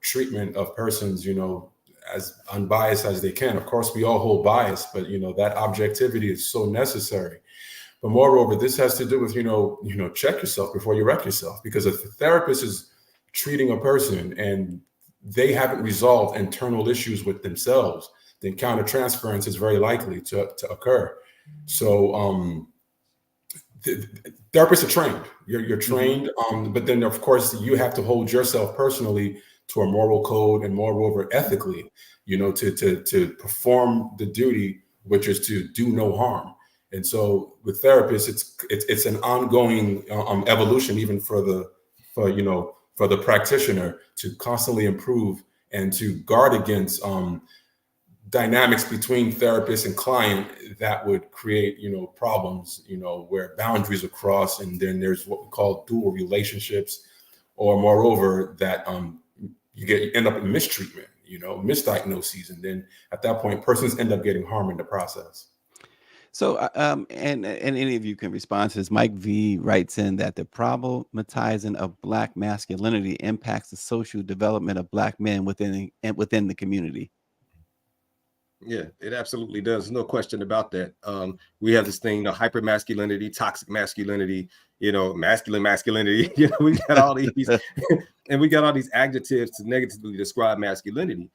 treatment of persons, as unbiased as they can. Of course, we all hold bias, but that objectivity is so necessary. But moreover, this has to do with, check yourself before you wreck yourself. Because if the therapist is treating a person and they haven't resolved internal issues with themselves, then countertransference is very likely to occur. So therapists are trained. You're trained, but then of course you have to hold yourself personally to a moral code and moreover ethically, to perform the duty, which is to do no harm. And so with therapists, it's an ongoing evolution, even for the practitioner to constantly improve and to guard against dynamics between therapist and client that would create, problems, where boundaries are crossed. And then there's what we call dual relationships, or moreover, that you end up in mistreatment, misdiagnoses. And then at that point, persons end up getting harmed in the process. So, and any of you can respond to this. Mike V writes in that the problematizing of Black masculinity impacts the social development of Black men within the community. Yeah, it absolutely does. There's no question about that. We have this thing, hyper masculinity, toxic masculinity, masculine masculinity. We got all these, and we got all these adjectives to negatively describe masculinity.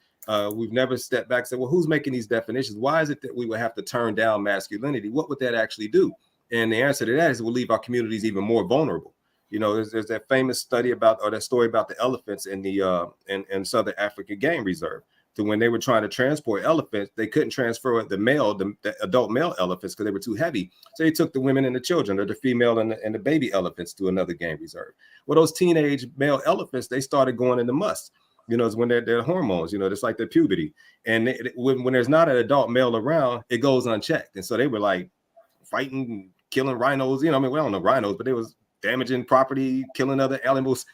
We've never stepped back and said, well, who's making these definitions? Why is it that we would have to turn down masculinity? What would that actually do? And the answer to that is it will leave our communities even more vulnerable. There's that famous study that story about the elephants in the in Southern African Game Reserve. So when they were trying to transport elephants, they couldn't transfer the adult male elephants because they were too heavy. So they took the women and the children, or the female and the baby elephants, to another game reserve. Well, those teenage male elephants, they started going into must. It's when they're hormones, it's like their puberty. And when there's not an adult male around, it goes unchecked. And so they were like fighting, killing rhinos. We don't know rhinos, but they was damaging property, killing other animals.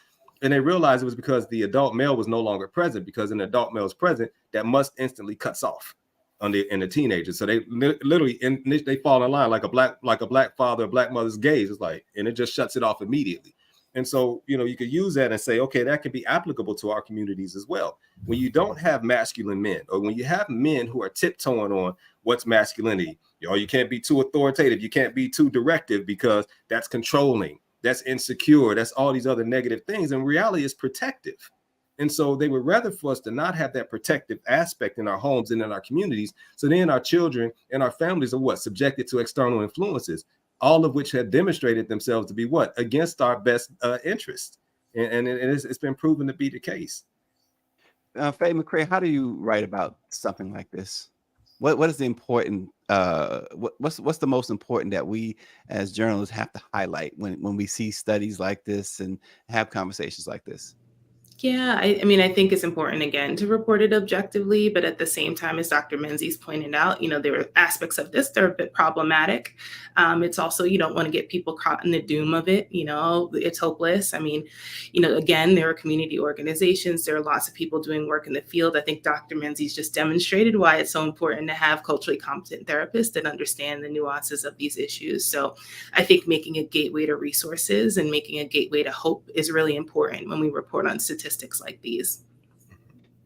And they realized it was because the adult male was no longer present, because an adult male is present, that must instantly cuts off in the teenagers. So they literally they fall in line like a black father, a black mother's gaze. It's like, and it just shuts it off immediately. And so, you could use that and say, okay, that can be applicable to our communities as well. When you don't have masculine men, or when you have men who are tiptoeing on what's masculinity, you can't be too authoritative. You can't be too directive, because that's controlling. That's insecure. That's all these other negative things. And reality is protective. And so they would rather for us to not have that protective aspect in our homes and in our communities. So then our children and our families are subjected to external influences, all of which have demonstrated themselves to be against our best interest. And it's been proven to be the case. Faye McCray, how do you write about something like this? What is the important? What's the most important that we as journalists have to highlight when we see studies like this and have conversations like this? Yeah, I mean, I think it's important again to report it objectively, but at the same time, as Dr. Menzies pointed out, there are aspects of this that are a bit problematic. It's also, you don't want to get people caught in the doom of it. It's hopeless. I mean, again, there are community organizations. There are lots of people doing work in the field. I think Dr. Menzies just demonstrated why it's so important to have culturally competent therapists that understand the nuances of these issues. So I think making a gateway to resources and making a gateway to hope is really important when we report on statistics like these.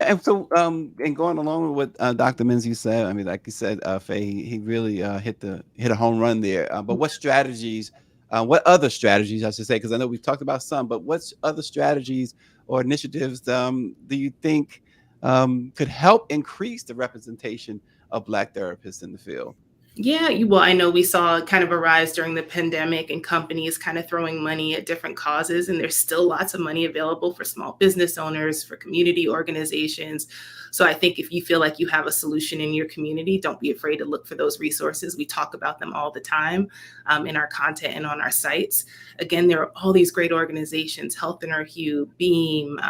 And so, and going along with what Dr. Menzies said, I mean, like you said, Faye, he really hit a home run there. But what strategies, what other strategies, I should say, because I know we've talked about some, but what other strategies or initiatives do you think could help increase the representation of Black therapists in the field? Yeah, well, I know we saw kind of a rise during the pandemic and companies kind of throwing money at different causes, and there's still lots of money available for small business owners, for community organizations. So I think if you feel like you have a solution in your community, don't be afraid to look for those resources. We talk about them all the time in our content and on our sites. Again, there are all these great organizations, Health in Our Hue, Beam,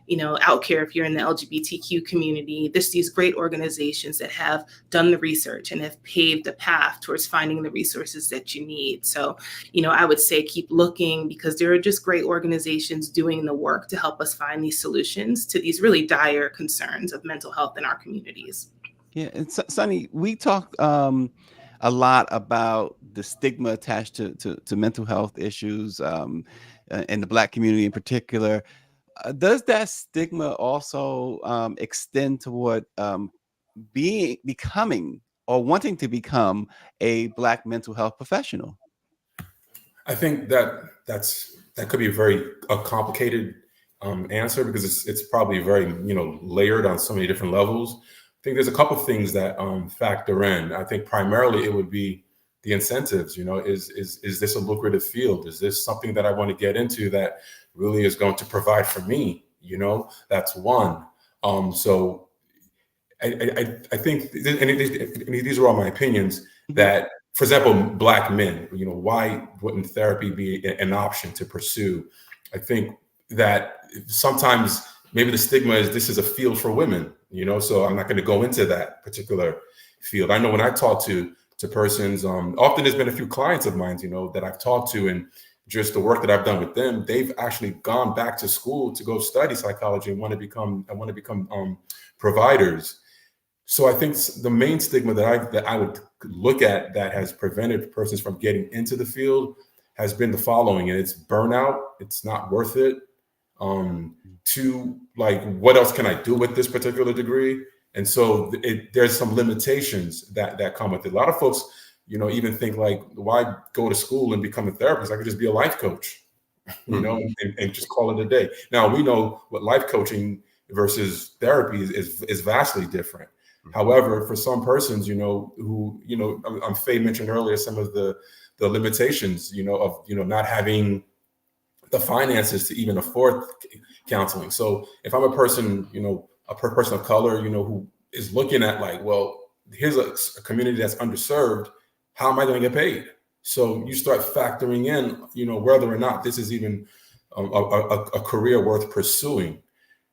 OutCare if you're in the LGBTQ community. There's these great organizations that have done the research and have paved the path towards finding the resources that you need. So, I would say keep looking, because there are just great organizations doing the work to help us find these solutions to these really dire concerns of mental health in our communities. Yeah, and Sonny, we talk a lot about the stigma attached to mental health issues in the Black community in particular. Does that stigma also extend toward becoming or wanting to become a Black mental health professional? I think that could be a complicated answer, because it's probably very layered on so many different levels. I think there's a couple things that factor in. I think primarily it would be the incentives. Is this a lucrative field? Is this something that I want to get into that really is going to provide for me? That's one. So I think, and these are all my opinions, that, for example, Black men, why wouldn't therapy be an option to pursue? I think that sometimes maybe the stigma is this is a field for women, so I'm not going to go into that particular field. I know when I talk to persons, often there's been a few clients of mine, that I've talked to, and just the work that I've done with them, they've actually gone back to school to go study psychology and want to become providers. So I think the main stigma that I would look at that has prevented persons from getting into the field has been the following, and it's burnout. It's not worth it. To what else can I do with this particular degree? And so there's some limitations that come with it. A lot of folks, even think why go to school and become a therapist? I could just be a life coach, and just call it a day. Now we know what life coaching versus therapy is vastly different. However, for some persons, who, Faye mentioned earlier some of the limitations, of, not having the finances to even afford counseling. So if I'm a person, a person of color, who is looking at well, here's a community that's underserved, how am I going to get paid? So you start factoring in, whether or not this is even a career worth pursuing.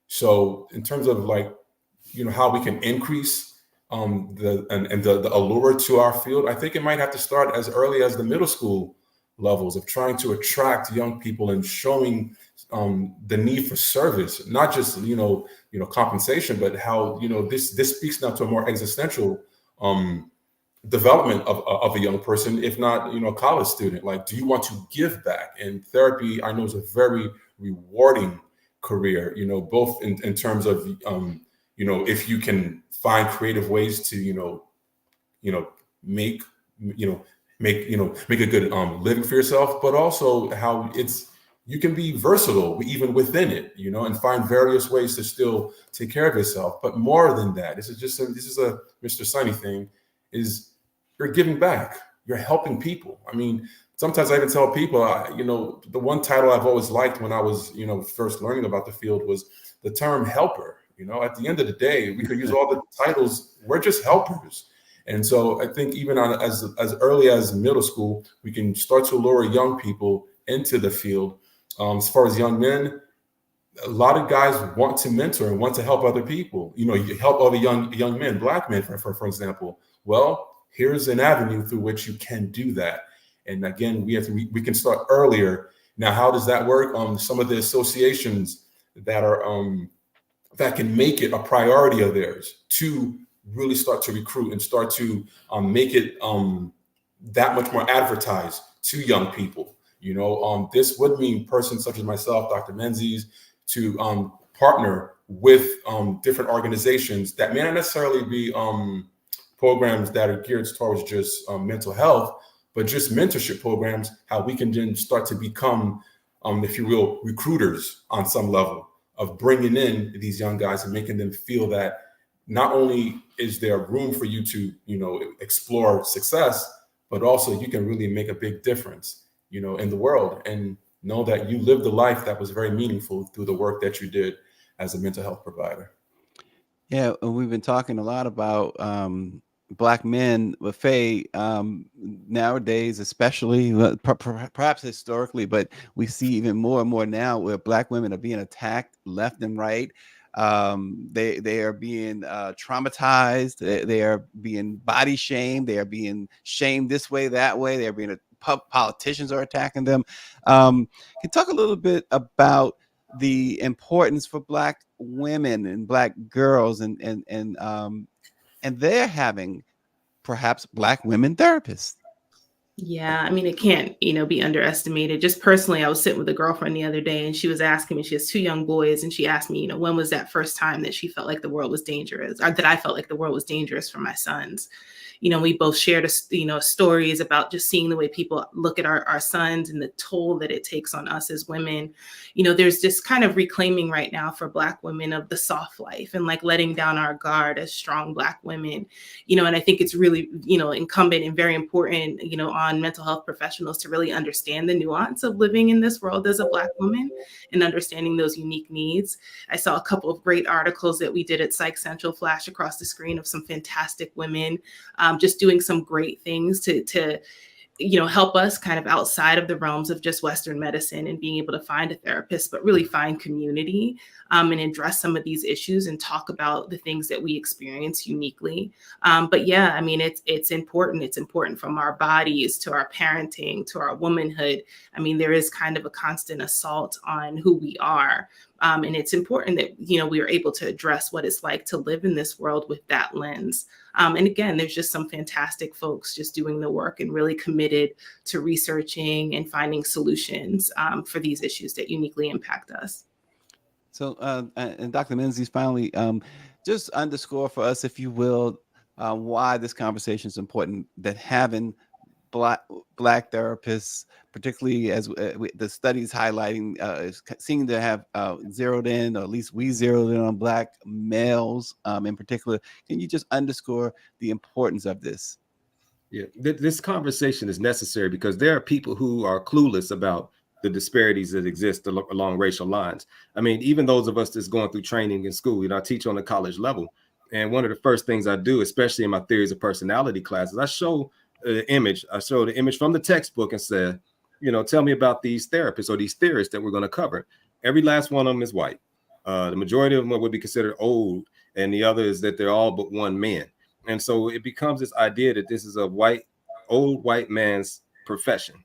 So in terms of how we can increase the allure to our field, I think it might have to start as early as the middle school levels of trying to attract young people and showing the need for service, not just compensation, but how this speaks now to a more existential development of a young person, if not a college student. Do you want to give back? And therapy, I know, is a very rewarding career, both in terms of if you can find creative ways to make a good living for yourself, but also how you can be versatile even within it, and find various ways to still take care of yourself. But more than that, this is a Mr. Sonny thing, is you're giving back, you're helping people. I mean, sometimes I even tell people, the one title I've always liked when I was, first learning about the field was the term helper. At the end of the day, we could use all the titles. We're just helpers. And so I think even as early as middle school, we can start to lure young people into the field. As far as young men, a lot of guys want to mentor and want to help other people. You know, you help other young men, Black men, for example. Well, here's an avenue through which you can do that. And again, we can start earlier. Now, how does that work? Some of the associations that are that can make it a priority of theirs to really start to recruit and start to make it that much more advertised to young people. You know, this would mean persons such as myself, Dr. Menzies, to partner with different organizations that may not necessarily be programs that are geared towards just mental health, but just mentorship programs, how we can then start to become, if you will, recruiters on some level of bringing in these young guys and making them feel that not only is there room for you to, you know, explore success, but also you can really make a big difference, you know, in the world, and know that you lived a life that was very meaningful through the work that you did as a mental health provider. Yeah, we've been talking a lot about Black men with Faye nowadays, especially perhaps historically, but we see even more and more now where Black women are being attacked left and right. They are being traumatized. They are being body shamed. They are being shamed this way, that way. They're being politicians are attacking them. Can you talk a little bit about the importance for Black women and Black girls and they're having perhaps Black women therapists? Yeah, I mean, it can't, be underestimated. Just personally, I was sitting with a girlfriend the other day and she was asking me, she has 2 young boys, and she asked me, when was that first time that she felt like the world was dangerous, or that I felt like the world was dangerous for my sons? We both shared, stories about just seeing the way people look at our sons and the toll that it takes on us as women. There's this kind of reclaiming right now for Black women of the soft life and like letting down our guard as strong Black women, and I think it's really, incumbent and very important, on mental health professionals to really understand the nuance of living in this world as a Black woman and understanding those unique needs. I saw a couple of great articles that we did at Psych Central flash across the screen of some fantastic women just doing some great things to help us kind of outside of the realms of just Western medicine and being able to find a therapist, but really find community and address some of these issues and talk about the things that we experience uniquely. But yeah, I mean, it's important. It's important from our bodies to our parenting, to our womanhood. I mean, there is kind of a constant assault on who we are. And it's important that, we are able to address what it's like to live in this world with that lens. And again, there's just some fantastic folks just doing the work and really committed to researching and finding solutions for these issues that uniquely impact us. So, and Dr. Menzies, finally, just underscore for us, if you will, why this conversation is important, that having Black therapists, particularly as the studies highlighting, seem to have zeroed in, or at least we zeroed in on Black males in particular. Can you just underscore the importance of this? Yeah, this conversation is necessary because there are people who are clueless about the disparities that exist along racial lines. I mean, even those of us that's going through training in school, I teach on the college level. And one of the first things I do, especially in my theories of personality classes, I show the image from the textbook and say, tell me about these therapists or these theorists that we're going to cover. Every last one of them is white. The majority of them would be considered old, and the other is that they're all but one man. And so it becomes this idea that this is a old white man's profession,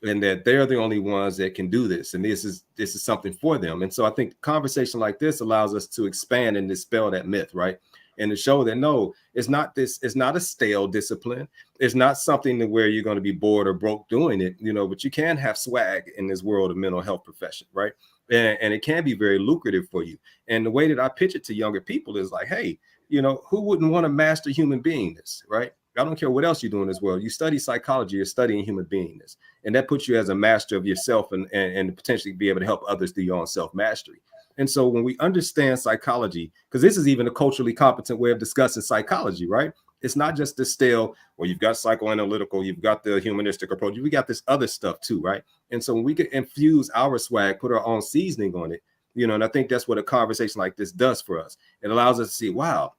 and that they're the only ones that can do this, and this is something for them. And so I think conversation like this allows us to expand and dispel that myth, right? And to show that no, it's not a stale discipline. It's not something where you're going to be bored or broke doing it, but you can have swag in this world of mental health profession, right? And it can be very lucrative for you. And the way that I pitch it to younger people is like, hey, who wouldn't want to master human beingness, right? I don't care what else you do in this world. You study psychology, you're studying human beingness. And that puts you as a master of yourself and potentially be able to help others through your own self-mastery. And so when we understand psychology, because this is even a culturally competent way of discussing psychology, right? It's not just the stale, well, you've got psychoanalytical, you've got the humanistic approach, we got this other stuff too, right? And so when we can infuse our swag, put our own seasoning on it, and I think that's what a conversation like this does for us. It allows us to see, wow,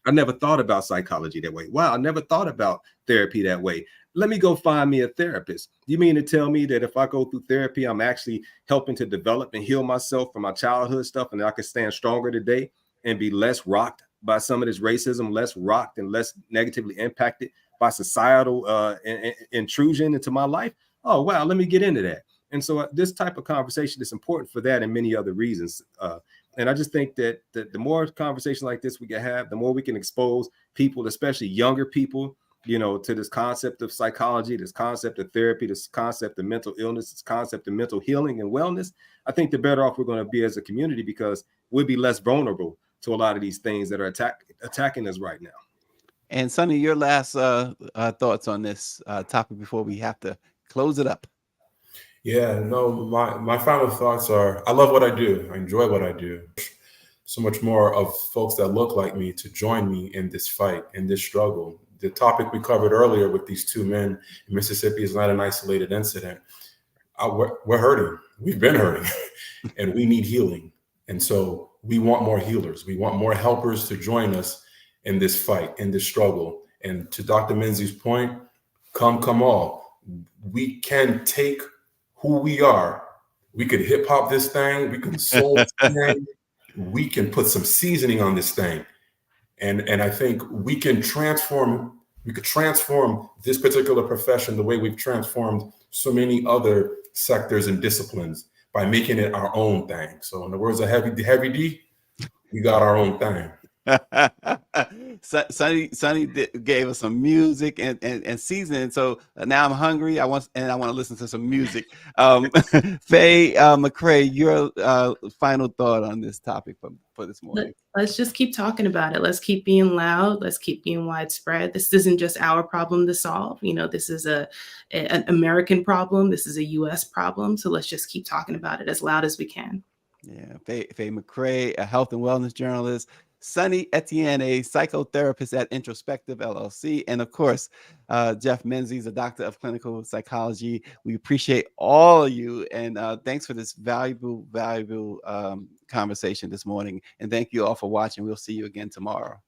I never thought about psychology that way. Wow, I never thought about therapy that way. let me go find me a therapist. You mean to tell me that if I go through therapy, I'm actually helping to develop and heal myself from my childhood stuff, and I can stand stronger today and be less rocked by some of this racism, less rocked and less negatively impacted by societal intrusion into my life? Oh, wow, let me get into that. And so this type of conversation is important for that and many other reasons. And I just think that the more conversation like this we can have, the more we can expose people, especially younger people, you know, to this concept of psychology, this concept of therapy, this concept of mental illness, this concept of mental healing and wellness. I think the better off we're going to be as a community, because we'll be less vulnerable to a lot of these things that are attacking us right now. And Sonny, your last thoughts on this topic before we have to close it up. Yeah, no, my final thoughts are, I love what I do. I enjoy what I do. So much more of folks that look like me to join me in this fight, in this struggle. The topic we covered earlier with these two men in Mississippi is not an isolated incident. We're hurting. We've been hurting and we need healing. And so we want more healers. We want more helpers to join us in this fight, in this struggle. And to Dr. Menzies' point, come all. We can take who we are. We could hip hop this thing. We can soul this thing. We can put some seasoning on this thing. And I think we can transform, this particular profession the way we've transformed so many other sectors and disciplines by making it our own thing. So in the words of Heavy D, we got our own thing. Sonny gave us some music and seasoning. So now I'm hungry. I want to listen to some music. Faye McCray, your final thought on this topic for this morning. Let's just keep talking about it. Let's keep being loud. Let's keep being widespread. This isn't just our problem to solve. You know, this is an American problem. This is a U.S. problem. So let's just keep talking about it as loud as we can. Yeah, Faye McCray, a health and wellness journalist. Sonny Etienne, a psychotherapist at Introspective LLC. And of course, Jeff Menzies, a doctor of clinical psychology. We appreciate all of you. And thanks for this valuable conversation this morning. And thank you all for watching. We'll see you again tomorrow.